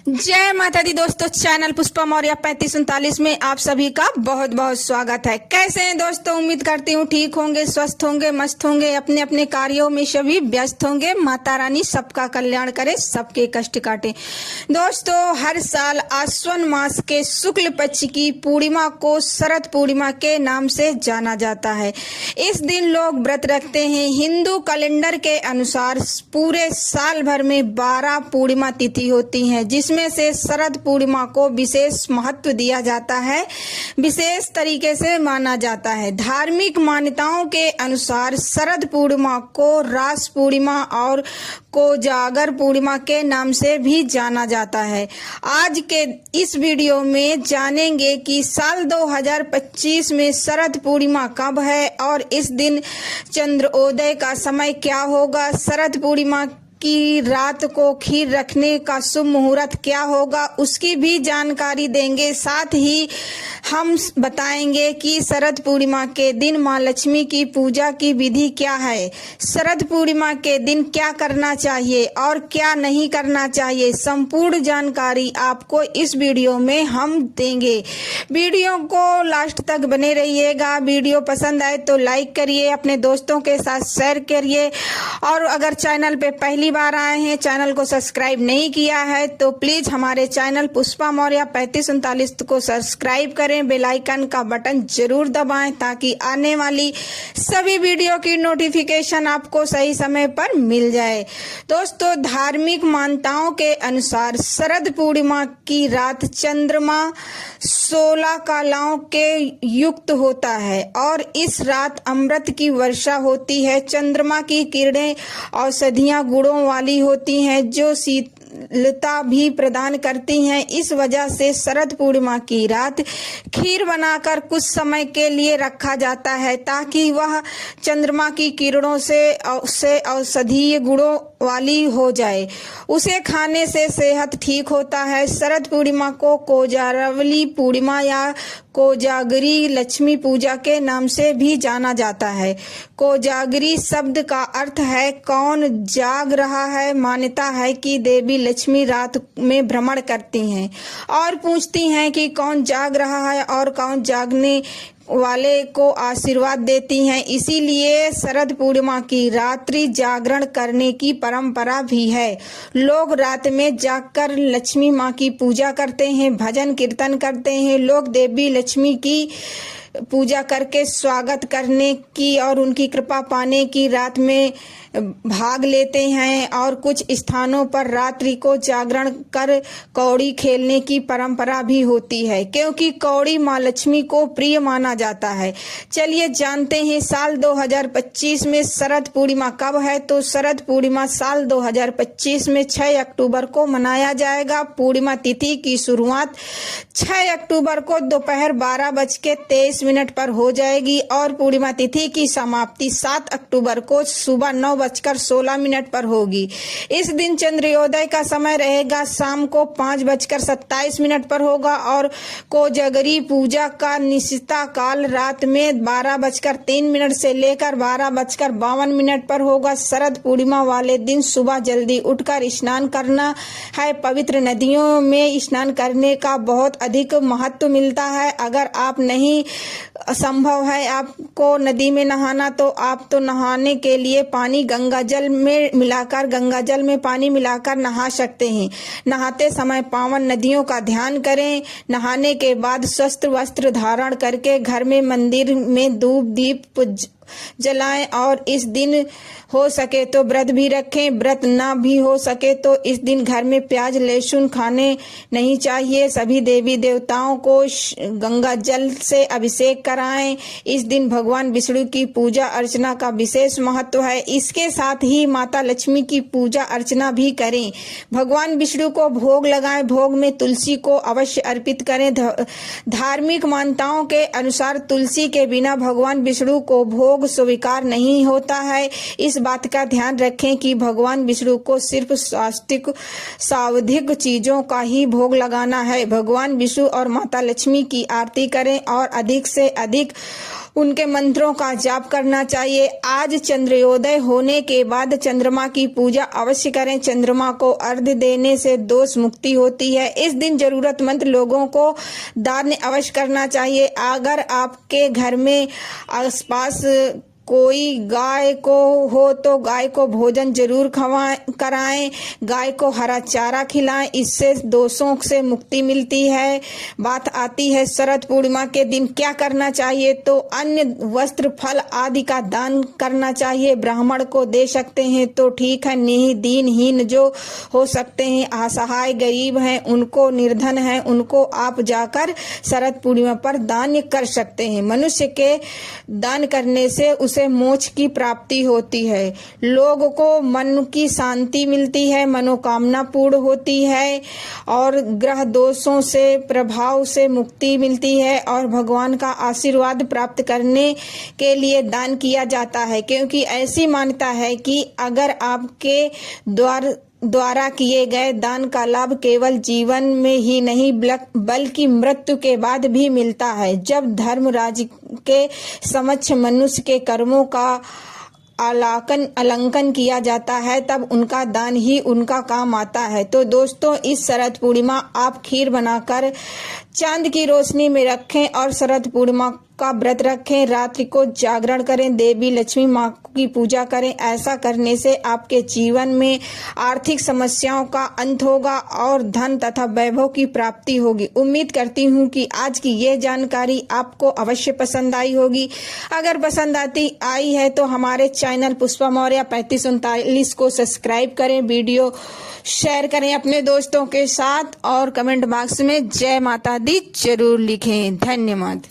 जय माता दी दोस्तों, चैनल पुष्पा मौर्य 3539 में आप सभी का बहुत बहुत स्वागत है। कैसे हैं दोस्तों? उम्मीद करती हूँ ठीक होंगे, स्वस्थ होंगे, मस्त होंगे, अपने अपने कार्यों में सभी व्यस्त होंगे। माता रानी सबका कल्याण करे, सबके कष्ट काटे। दोस्तों, हर साल आश्विन मास के शुक्ल पक्ष की पूर्णिमा को शरद पूर्णिमा के नाम से जाना जाता है। इस दिन लोग व्रत रखते हैं। हिंदू कैलेंडर के अनुसार पूरे साल भर में 12 पूर्णिमा तिथि होती है, जिसमें से शरद पूर्णिमा को विशेष महत्व दिया जाता है, विशेष तरीके से माना जाता है। धार्मिक मान्यताओं के अनुसार शरद पूर्णिमा को रास पूर्णिमा और कोजागर पूर्णिमा के नाम से भी जाना जाता है। आज के इस वीडियो में जानेंगे कि साल 2025 में शरद पूर्णिमा कब है और इस दिन चंद्रोदय का समय क्या होगा। शरद पूर्णिमा की रात को खीर रखने का शुभ मुहूर्त क्या होगा, उसकी भी जानकारी देंगे। साथ ही हम बताएंगे कि शरद पूर्णिमा के दिन मां लक्ष्मी की पूजा की विधि क्या है, शरद पूर्णिमा के दिन क्या करना चाहिए और क्या नहीं करना चाहिए। संपूर्ण जानकारी आपको इस वीडियो में हम देंगे। वीडियो को लास्ट तक बने रहिएगा। वीडियो पसंद आए तो लाइक करिए, अपने दोस्तों के साथ शेयर करिए और अगर चैनल पे पहली बार आए हैं, चैनल को सब्सक्राइब नहीं किया है तो प्लीज हमारे चैनल पुष्पा मौर्य 3539 को सब्सक्राइब करें। बेल आइकन का बटन जरूर दबाएं ताकि आने वाली सभी वीडियो की नोटिफिकेशन आपको सही समय पर मिल जाए। दोस्तों, धार्मिक मान्यताओं के अनुसार शरद पूर्णिमा की रात चंद्रमा 16 कलाओं के युक्त होता है और इस रात अमृत की वर्षा होती है। चंद्रमा की किरणें औषधियां गुणों वाली होती हैं जो शीतलता भी प्रदान करती हैं। इस वजह से शरद पूर्णिमा की रात खीर बनाकर कुछ समय के लिए रखा जाता है ताकि वह चंद्रमा की किरणों से औषधीय गुणों वाली हो जाए। उसे खाने से सेहत ठीक होता है। शरद पूर्णिमा को कोजागरी पूर्णिमा या कोजागरी लक्ष्मी पूजा के नाम से भी जाना जाता है। कोजागरी शब्द का अर्थ है कौन जाग रहा है। मान्यता है कि देवी लक्ष्मी रात में भ्रमण करती हैं और पूछती हैं कि कौन जाग रहा है और कौन जागने वाले को आशीर्वाद देती हैं। इसीलिए शरद पूर्णिमा की रात्रि जागरण करने की परंपरा भी है। लोग रात में जागकर लक्ष्मी माँ की पूजा करते हैं, भजन कीर्तन करते हैं। लोग देवी लक्ष्मी की पूजा करके स्वागत करने की और उनकी कृपा पाने की रात में भाग लेते हैं और कुछ स्थानों पर रात्रि को जागरण कर कौड़ी खेलने की परंपरा भी होती है, क्योंकि कौड़ी मां लक्ष्मी को प्रिय माना जाता है। चलिए जानते हैं साल 2025 में शरद पूर्णिमा कब है। तो शरद पूर्णिमा साल 2025 में 6 अक्टूबर को मनाया जाएगा। पूर्णिमा तिथि की शुरुआत 6 अक्टूबर को दोपहर 12:23 पर हो जाएगी और पूर्णिमा तिथि की समाप्ति 7 अक्टूबर को सुबह 9:16 पर होगी। इस दिन चंद्रोदय का समय रहेगा शाम को 5:27 पर होगा और कोजागरी पूजा का निश्चिता काल रात में 12:03 से लेकर 12:52 पर होगा। शरद पूर्णिमा वाले दिन सुबह जल्दी उठकर स्नान करना है। पवित्र नदियों में स्नान करने का बहुत अधिक महत्व मिलता है। अगर आप नहीं संभव है आपको नदी में नहाना तो आप तो नहाने के लिए पानी गंगा जल में पानी मिलाकर नहा सकते हैं। नहाते समय पावन नदियों का ध्यान करें। नहाने के बाद स्वस्थ वस्त्र धारण करके घर में मंदिर में धूप दीप जलाएं और इस दिन हो सके तो व्रत भी रखें। व्रत ना भी हो सके तो इस दिन घर में प्याज लहसुन खाने नहीं चाहिए। सभी देवी देवताओं को गंगा जल से अभिषेक कराएं। इस दिन भगवान विष्णु की पूजा अर्चना का विशेष महत्व है। इसके साथ ही माता लक्ष्मी की पूजा अर्चना भी करें। भगवान विष्णु को भोग लगाएं। भोग में तुलसी को अवश्य अर्पित करें। धार्मिक मान्यताओं के अनुसार तुलसी के बिना भगवान विष्णु को भोग स्वीकार नहीं होता है। इस बात का ध्यान रखें कि भगवान विष्णु को सिर्फ सात्विक चीजों का ही भोग लगाना है। भगवान विष्णु और माता लक्ष्मी की आरती करें और अधिक से अधिक उनके मंत्रों का जाप करना चाहिए। आज चंद्रोदय होने के बाद चंद्रमा की पूजा अवश्य करें। चंद्रमा को अर्घ्य देने से दोष मुक्ति होती है। इस दिन जरूरतमंद लोगों को दान अवश्य करना चाहिए। अगर आपके घर में आसपास कोई गाय को हो तो गाय को भोजन जरूर कराएं। गाय को हरा चारा खिलाएं, इससे दोषों से मुक्ति मिलती है। बात आती है शरद पूर्णिमा के दिन क्या करना चाहिए, तो अन्न वस्त्र फल आदि का दान करना चाहिए। ब्राह्मण को दे सकते हैं तो ठीक है, नहीं दीनहीन जो हो सकते हैं, असहाय गरीब हैं, उनको निर्धन है, उनको आप जाकर शरद पूर्णिमा पर दान कर सकते हैं। मनुष्य के दान करने से उसे मोक्ष की प्राप्ति होती है। लोगों को मन की शांति मिलती है, मनोकामना पूर्ण होती है और ग्रह दोषों से प्रभाव से मुक्ति मिलती है और भगवान का आशीर्वाद प्राप्त करने के लिए दान किया जाता है। क्योंकि ऐसी मान्यता है कि अगर आपके द्वारा किए गए दान का लाभ केवल जीवन में ही नहीं बल्कि मृत्यु के बाद भी मिलता है। जब धर्मराज के समक्ष मनुष्य के कर्मों का अलंकन किया जाता है तब उनका दान ही उनका काम आता है। तो दोस्तों, इस शरद पूर्णिमा आप खीर बनाकर चांद की रोशनी में रखें और शरद पूर्णिमा का व्रत रखें। रात्रि को जागरण करें, देवी लक्ष्मी माँ की पूजा करें। ऐसा करने से आपके जीवन में आर्थिक समस्याओं का अंत होगा और धन तथा वैभव की प्राप्ति होगी। उम्मीद करती हूँ कि आज की यह जानकारी आपको अवश्य पसंद आई होगी। अगर पसंद आई है तो हमारे चैनल पुष्पा मौर्य 3539 को सब्सक्राइब करें, वीडियो शेयर करें अपने दोस्तों के साथ और कमेंट बॉक्स में जय माता दी जरूर लिखें। धन्यवाद।